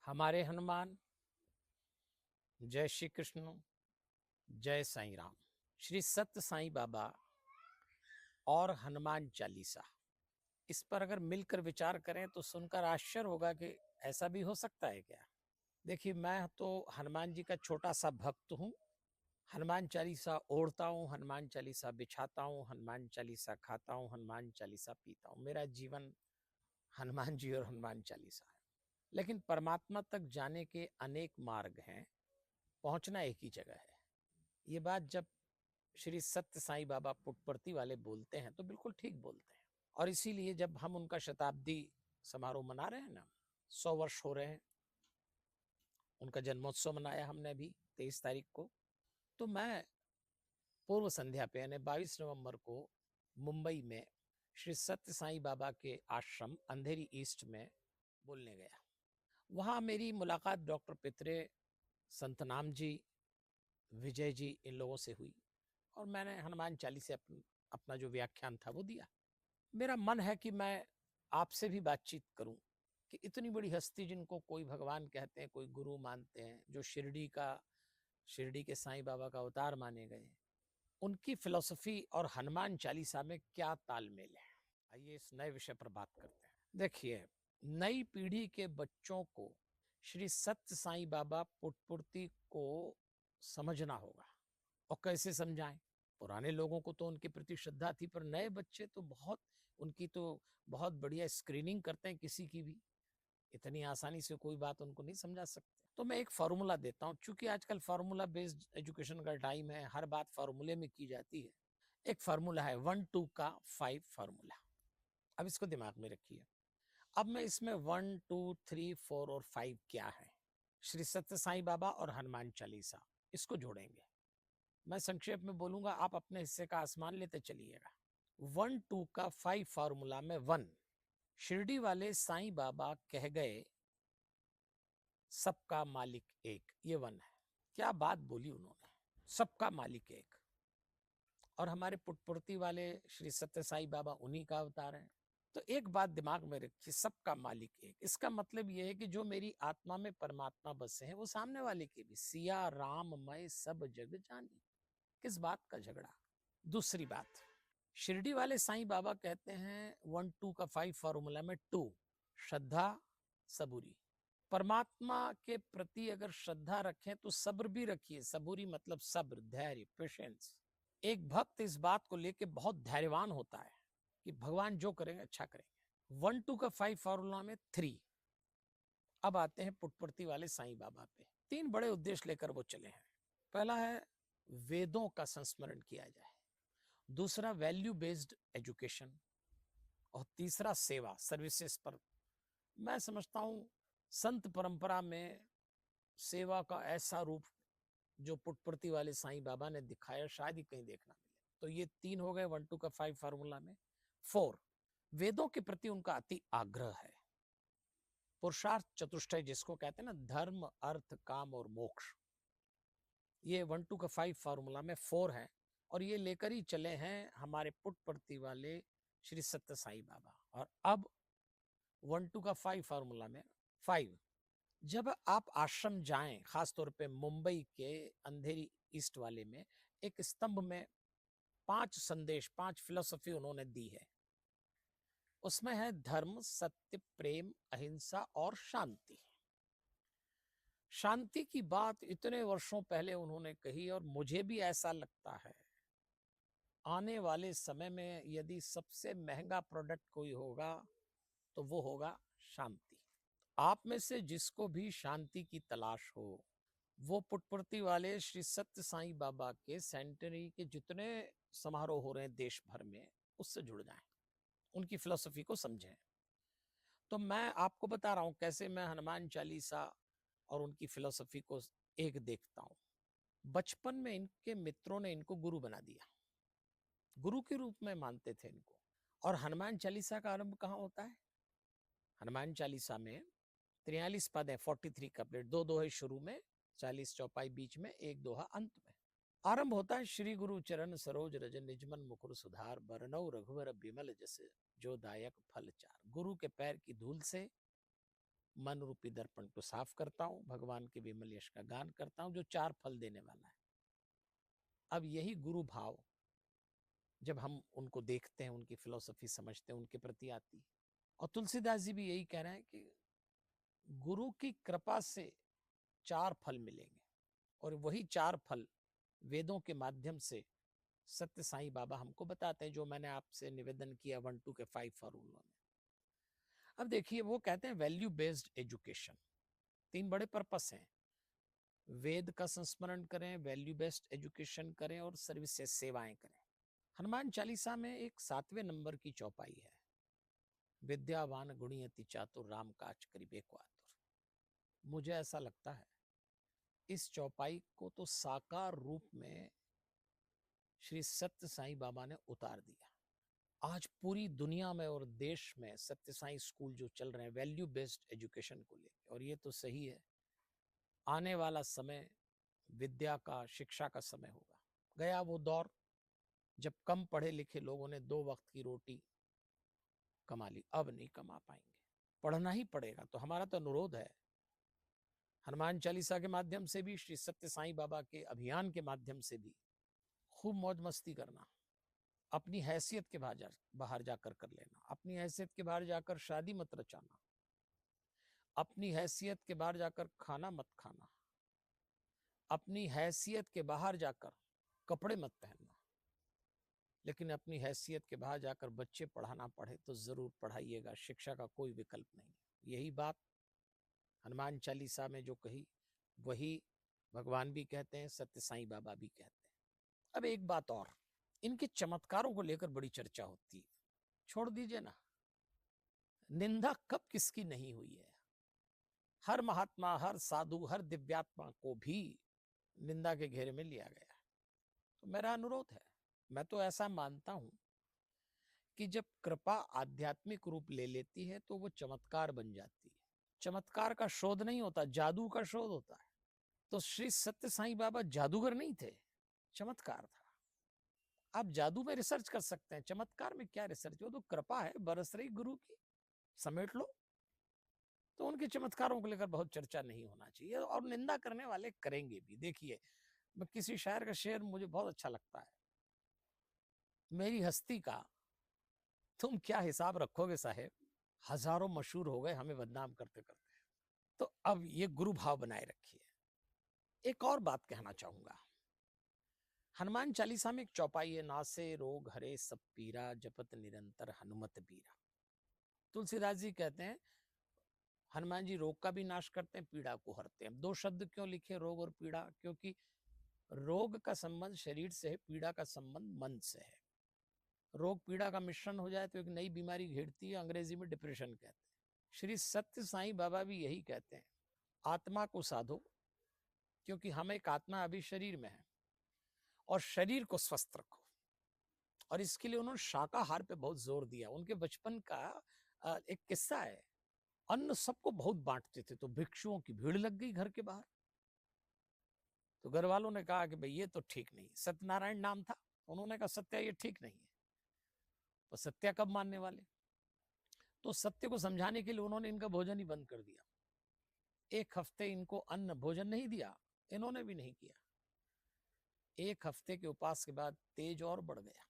हमारे हनुमान, जय श्री कृष्ण, जय साईं राम। श्री सत्य साईं बाबा और हनुमान चालीसा, इस पर अगर मिलकर विचार करें तो सुनकर आश्चर्य होगा कि ऐसा भी हो सकता है क्या। देखिए, मैं तो हनुमान जी का छोटा सा भक्त हूँ। हनुमान चालीसा ओढ़ता हूँ, हनुमान चालीसा बिछाता हूँ, हनुमान चालीसा खाता हूँ, हनुमान चालीसा पीता हूँ। मेरा जीवन हनुमान जी और हनुमान चालीसा है। लेकिन परमात्मा तक जाने के अनेक मार्ग हैं, पहुंचना एक ही जगह है। ये बात जब श्री सत्य साईं बाबा पुट्टपर्ती वाले बोलते हैं तो बिल्कुल ठीक बोलते हैं। और इसीलिए जब हम उनका शताब्दी समारोह मना रहे हैं ना, 100 वर्ष हो रहे हैं, उनका जन्मोत्सव मनाया हमने अभी 23 तारीख को। तो मैं पूर्व संध्या पे यानी 22 नवंबर को मुंबई में श्री सत्य साईं बाबा के आश्रम अंधेरी ईस्ट में बोलने गया। वहाँ मेरी मुलाकात डॉक्टर पित्रे, संतनाम जी, विजय जी, इन लोगों से हुई और मैंने हनुमान चालीसा अपना जो व्याख्यान था वो दिया। मेरा मन है कि मैं आपसे भी बातचीत करूं कि इतनी बड़ी हस्ती जिनको कोई भगवान कहते हैं, कोई गुरु मानते हैं, जो शिरडी के साईं बाबा का अवतार माने गए, उनकी फिलॉसफी और हनुमान चालीसा में क्या तालमेल है। आइए इस नए विषय पर बात करते हैं। देखिए, नई पीढ़ी के बच्चों को श्री सत्य साईं बाबा पुट्टपुर्ती को समझना होगा। और कैसे समझाएं? पुराने लोगों को तो उनके प्रति श्रद्धा थी, पर नए बच्चे तो उनकी तो बहुत बढ़िया स्क्रीनिंग करते हैं किसी की भी। इतनी आसानी से कोई बात उनको नहीं समझा सकते। तो मैं एक फार्मूला देता हूँ, चूंकि आजकल फार्मूला बेस्ड एजुकेशन का टाइम है, हर बात फार्मूले में की जाती है। एक फार्मूला है 1 2 का 5 फार्मूला। अब इसको दिमाग में रखिए। अब मैं इसमें 1 2 3 4 और 5 क्या है, श्री सत्य साईं बाबा और हनुमान चालीसा, इसको जोड़ेंगे। मैं संक्षेप में बोलूंगा, आप अपने हिस्से का आसमान लेते चलिएगा। 1 2 का 5 फार्मूला में 1, शिरडी वाले साईं बाबा कह गए सबका मालिक एक, ये 1 है। क्या बात बोली उन्होंने, सबका मालिक एक। और हमारे पुट्टपुर्ती वाले श्री सत्य साईं बाबा उन्हीं का अवतार है। तो एक बात दिमाग में रखिए, सबका मालिक एक, इसका मतलब यह है कि जो मेरी आत्मा में परमात्मा बसे हैं वो सामने वाले के भी। सिया राम मैं सब जग जानी, किस बात का झगड़ा। दूसरी बात, शिरडी वाले साईं बाबा कहते हैं 1 2 का 5 फार्मूला में 2, श्रद्धा सबूरी। परमात्मा के प्रति अगर श्रद्धा रखें तो सब्र भी रखिए। सबूरी मतलब सब्र, धैर्य, पेशेंस। एक भक्त इस बात को लेके बहुत धैर्यवान होता है कि भगवान जो करेंगे अच्छा करेंगे। 1 2 का 5 फार्मूला में 3। अब आते हैं पुट्टपर्ती वाले साईं बाबा पे। 3 बड़े उद्देश्य लेकर वो चले हैं। पहला है वेदों का संस्मरण किया जाए, दूसरा वैल्यू बेस्ड एजुकेशन, और तीसरा सेवा, सर्विसेज पर। मैं समझता हूँ संत परंपरा में सेवा का ऐसा रूप जो पुट्टपर्ती वाले साईं बाबा ने दिखाया शायद ही कहीं देखना मिले। तो ये 3 हो गए 1 2 का 5 फार्मूला में। 4, वेदों के प्रति उनका अति आग्रह है। पुरुषार्थ चतुष्टय जिसको कहते हैं ना, धर्म अर्थ काम और मोक्ष, ये 1 2 का 5 फार्मूला में 4 है। और ये लेकर ही चले हैं हमारे पुट्टपर्ती वाले श्री सत्य साईं बाबा। और अब 1 2 का 5 फार्मूला में 5, जब आप आश्रम जाएं, खासतौर पे मुंबई के अंधेरी ईस्ट वाले में, एक स्तंभ में 5 संदेश, 5 फिलोसफी उन्होंने दी है। उसमें है धर्म, सत्य, प्रेम, अहिंसा और शांति। शांति की बात इतने वर्षों पहले उन्होंने कही, और मुझे भी ऐसा लगता है आने वाले समय में यदि सबसे महंगा प्रोडक्ट कोई होगा तो वो होगा शांति। आप में से जिसको भी शांति की तलाश हो, वो पुट्टपर्ती वाले श्री सत्य साईं बाबा के सेंटरी के जितने समारोह हो रहे हैं देश भर में, उससे जुड़ जाएं, उनकी फिलॉसफी को समझें। तो मैं आपको बता रहा हूं कैसे मैं हनुमान चालीसा और उनकी फिलॉसफी को एक देखता हूं। बचपन में इनके मित्रों ने इनको गुरु बना दिया, गुरु के रूप में मानते थे इनको। और हनुमान चालीसा का आरंभ कहाँ होता है? हनुमान चालीसा में 43 पद है, 43 कपलेट, 2 दोहे शुरू में, 40 चौपाई बीच में, 1 दोहा अंत में। आरंभ होता है, श्री गुरु चरण सरोज रज निजमन मुकुर सुधार, बरनौ रघुवर बिमल जस जो दायक फल चार। गुरु के पैर की धूल से मन रूपी दर्पण को साफ करता हूं, भगवान के विमल यश का गान करता हूं जो 4 फल देने वाला है। अब यही गुरु भाव जब हम उनको देखते हैं, उनकी फिलॉसफी समझते हैं, उनके प्रति आती है। और तुलसीदास जी भी यही कह रहे हैं कि गुरु की कृपा से 4 फल मिलेंगे, और वही 4 फल वेदों के माध्यम से सत्य साईं बाबा हमको बताते हैं, जो मैंने आपसे निवेदन किया 1 2 के 5 फॉर्मूलों में। अब देखिए, वो कहते हैं वैल्यू बेस्ड एजुकेशन। 3 बड़े पर्पस हैं, वेद का संस्मरण करें, वैल्यू बेस्ड एजुकेशन करें, और सर्विसेज सेवाएं करें। हनुमान चालीसा में एक 7वें नंबर की चौपाई है, विद्यावान गुणी अति चातुर राम काज करिबे को आतुर। मुझे ऐसा लगता है इस चौपाई को तो साकार रूप में श्री सत्य साईं बाबा ने उतार दिया। आज पूरी दुनिया में और देश में सत्य साईं स्कूल जो चल रहे हैं वैल्यू बेस्ड एजुकेशन को लेकर, और ये तो सही है, आने वाला समय विद्या का, शिक्षा का समय होगा। गया वो दौर जब कम पढ़े लिखे लोगों ने 2 वक्त की रोटी कमा ली, अब नहीं कमा पाएंगे, पढ़ना ही पड़ेगा। तो हमारा तो अनुरोध है, हनुमान चालीसा के माध्यम से भी, श्री सत्य साईं बाबा के अभियान के माध्यम से भी खूब मौज मस्ती करना, अपनी हैसियत के बाहर जाकर कर लेना, अपनी हैसियत के बाहर जाकर शादी मत रचाना, अपनी हैसियत के बाहर जाकर खाना मत खाना, अपनी हैसियत के बाहर जाकर कपड़े मत पहनना, लेकिन अपनी हैसियत के बाहर जाकर बच्चे पढ़ाना पड़े तो जरूर पढ़ाइएगा, शिक्षा का कोई विकल्प नहीं। यही बात हनुमान चालीसा में जो कही, वही भगवान भी कहते हैं, सत्य साईं बाबा भी कहते हैं। अब एक बात और, इनके चमत्कारों को लेकर बड़ी चर्चा होती है। छोड़ दीजिए ना, निंदा कब किसकी नहीं हुई है। हर महात्मा, हर साधु, हर दिव्यात्मा को भी निंदा के घेरे में लिया गया। तो मेरा अनुरोध है, मैं तो ऐसा मानता हूं कि जब कृपा आध्यात्मिक रूप ले लेती है तो वो चमत्कार बन जाती है। चमत्कार का शोध नहीं होता, जादू का शोध होता है। तो श्री सत्य साईं बाबा जादूगर नहीं थे, चमत्कार था। आप जादू में रिसर्च कर सकते हैं, चमत्कार में क्या रिसर्च, वो तो कृपा है, बरस रही गुरु की, समेट लो। तो उनके चमत्कारों को लेकर बहुत चर्चा नहीं होना चाहिए, और निंदा करने वाले करेंगे भी। देखिए, मैं किसी शायर का शेर मुझे बहुत अच्छा लगता है, मेरी हस्ती का तुम क्या हिसाब रखोगे साहेब, हजारों मशहूर हो गए हमें बदनाम करते करते। तो अब ये गुरु भाव बनाए रखिए। एक और बात कहना चाहूंगा, हनुमान चालीसा में एक चौपाई है, नासे रोग हरे सब पीरा जपत निरंतर हनुमत बीरा। तुलसीदास जी कहते हैं हनुमान जी रोग का भी नाश करते हैं, पीड़ा को हरते हैं। 2 शब्द क्यों लिखे, रोग और पीड़ा? क्योंकि रोग का संबंध शरीर से है, पीड़ा का संबंध मन से है। रोग पीड़ा का मिश्रण हो जाए तो एक नई बीमारी घेरती है, अंग्रेजी में डिप्रेशन कहते हैं। श्री सत्य साईं बाबा भी यही कहते हैं, आत्मा को साधो, क्योंकि हम एक आत्मा अभी शरीर में है, और शरीर को स्वस्थ रखो। और इसके लिए उन्होंने शाकाहार पे बहुत जोर दिया। उनके बचपन का एक किस्सा है, अन्न सबको बहुत बांटते थे, तो भिक्षुओं की भीड़ लग गई घर के बाहर। तो घर वालों ने कहा कि भाई ये तो ठीक नहीं, सत्यनारायण नाम था, उन्होंने कहा सत्या ये ठीक नहीं है। तो सत्या कब मानने वाले? तो सत्य को समझाने के लिए उन्होंने इनका भोजन ही बंद कर दिया। 1 हफ्ते इनको अन्न भोजन नहीं दिया, इन्होंने भी नहीं किया। 1 हफ्ते के उपवास के बाद तेज और बढ़ गया,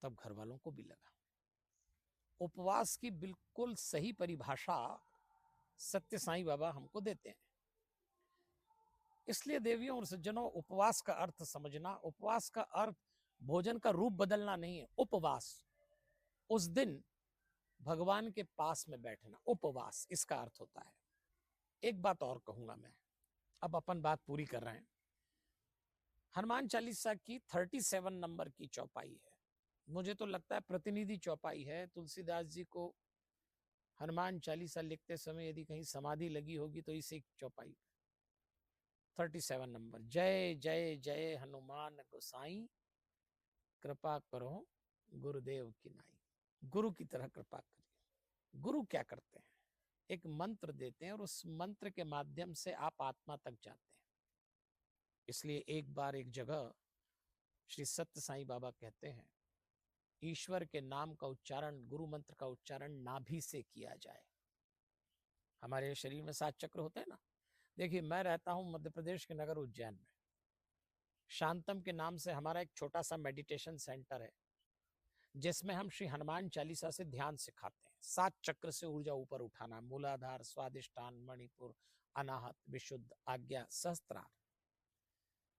तब घर वालों को भी लगा। उपवास की बिल्कुल सही परिभाषा सत्य साईं बाबा हमको देते हैं। इसलिए देवियों और सज्जनों, उपवास का अर्थ समझना। उपवास का अर्थ भोजन का रूप बदलना नहीं है। उपवास, उस दिन भगवान के पास में बैठना, उपवास इसका अर्थ होता है। एक बात और कहूंगा मैं, अब अपन बात पूरी कर रहे हैं। हनुमान चालीसा की 37 नंबर की चौपाई है, मुझे तो लगता है प्रतिनिधि चौपाई है। तुलसीदास जी को हनुमान चालीसा लिखते समय यदि कहीं समाधि लगी होगी तो इस एक चौपाई 37 नंबर, जय जय जय हनुमान गोसाई, कृपा करो गुरुदेव की नाई। गुरु की तरह कृपा करिए। गुरु क्या करते हैं, एक मंत्र देते हैं, और उस मंत्र के माध्यम से आप आत्मा तक जाते हैं। इसलिए एक बार एक जगह श्री सत्य साईं बाबा कहते हैं, ईश्वर के नाम का उच्चारण, गुरु मंत्र का उच्चारण नाभि से किया जाए। हमारे शरीर में 7 चक्र होते हैं ना। देखिए, मैं रहता हूँ मध्य प्रदेश के नगर उज्जैन में। शांतम के नाम से हमारा एक छोटा सा मेडिटेशन सेंटर है, जिसमें हम श्री हनुमान चालीसा से ध्यान सिखाते हैं। 7 चक्र से ऊर्जा ऊपर उठाना, मूलाधार, स्वादिष्ठान, मणिपुर, अनाहत, विशुद्ध, आज्ञा, सहस्त्रार।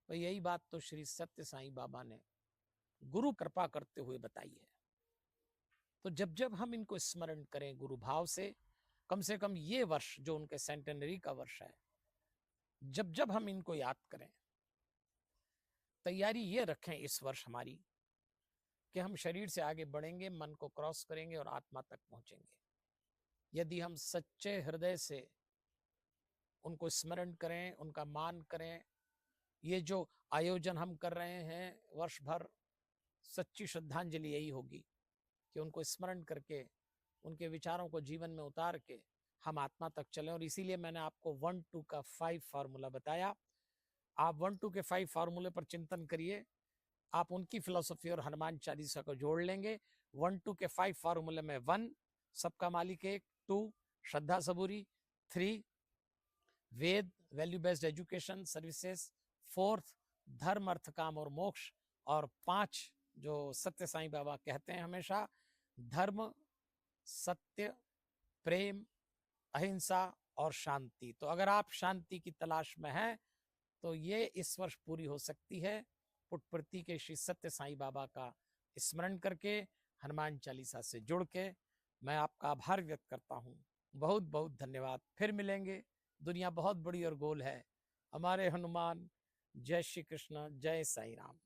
तो यही बात तो श्री सत्य साईं बाबा ने गुरु कृपा करते हुए बताई है। तो जब जब हम इनको स्मरण करें गुरु भाव से कम ये वर्ष जो उनके सेंटेनरी का वर्ष है, जब जब हम इनको याद करें, तैयारी ये रखें इस वर्ष हमारी कि हम शरीर से आगे बढ़ेंगे, मन को क्रॉस करेंगे और आत्मा तक पहुंचेंगे। यदि हम सच्चे हृदय से उनको स्मरण करें, उनका मान करें, ये जो आयोजन हम कर रहे हैं वर्ष भर, सच्ची श्रद्धांजलि यही होगी कि उनको स्मरण करके उनके विचारों को जीवन में उतार के हम आत्मा तक चलें। और इसीलिए मैंने आपको 1-2 का 5 फार्मूला बताया। आप 1-2 के 5 फार्मूले पर चिंतन करिए, आप उनकी फिलॉसफी और हनुमान चालीसा को जोड़ लेंगे। 1-2 के 5 फार्मूले में 1 सबका मालिक एक, 2 श्रद्धा सबूरी, 3 वेद वैल्यू बेस्ड एजुकेशन सर्विसेज, 4 धर्म अर्थ काम और मोक्ष, और 5 जो सत्य साईं बाबा कहते हैं हमेशा, धर्म, सत्य, प्रेम, अहिंसा और शांति। तो अगर आप शांति की तलाश में हैं तो ये इस वर्ष पूरी हो सकती है पुटपर्थी के श्री सत्य साईं बाबा का स्मरण करके, हनुमान चालीसा से जुड़ के। मैं आपका आभार व्यक्त करता हूँ। बहुत बहुत धन्यवाद। फिर मिलेंगे। दुनिया बहुत बड़ी और गोल है। हमारे हनुमान। जय श्री कृष्ण, जय साईं राम।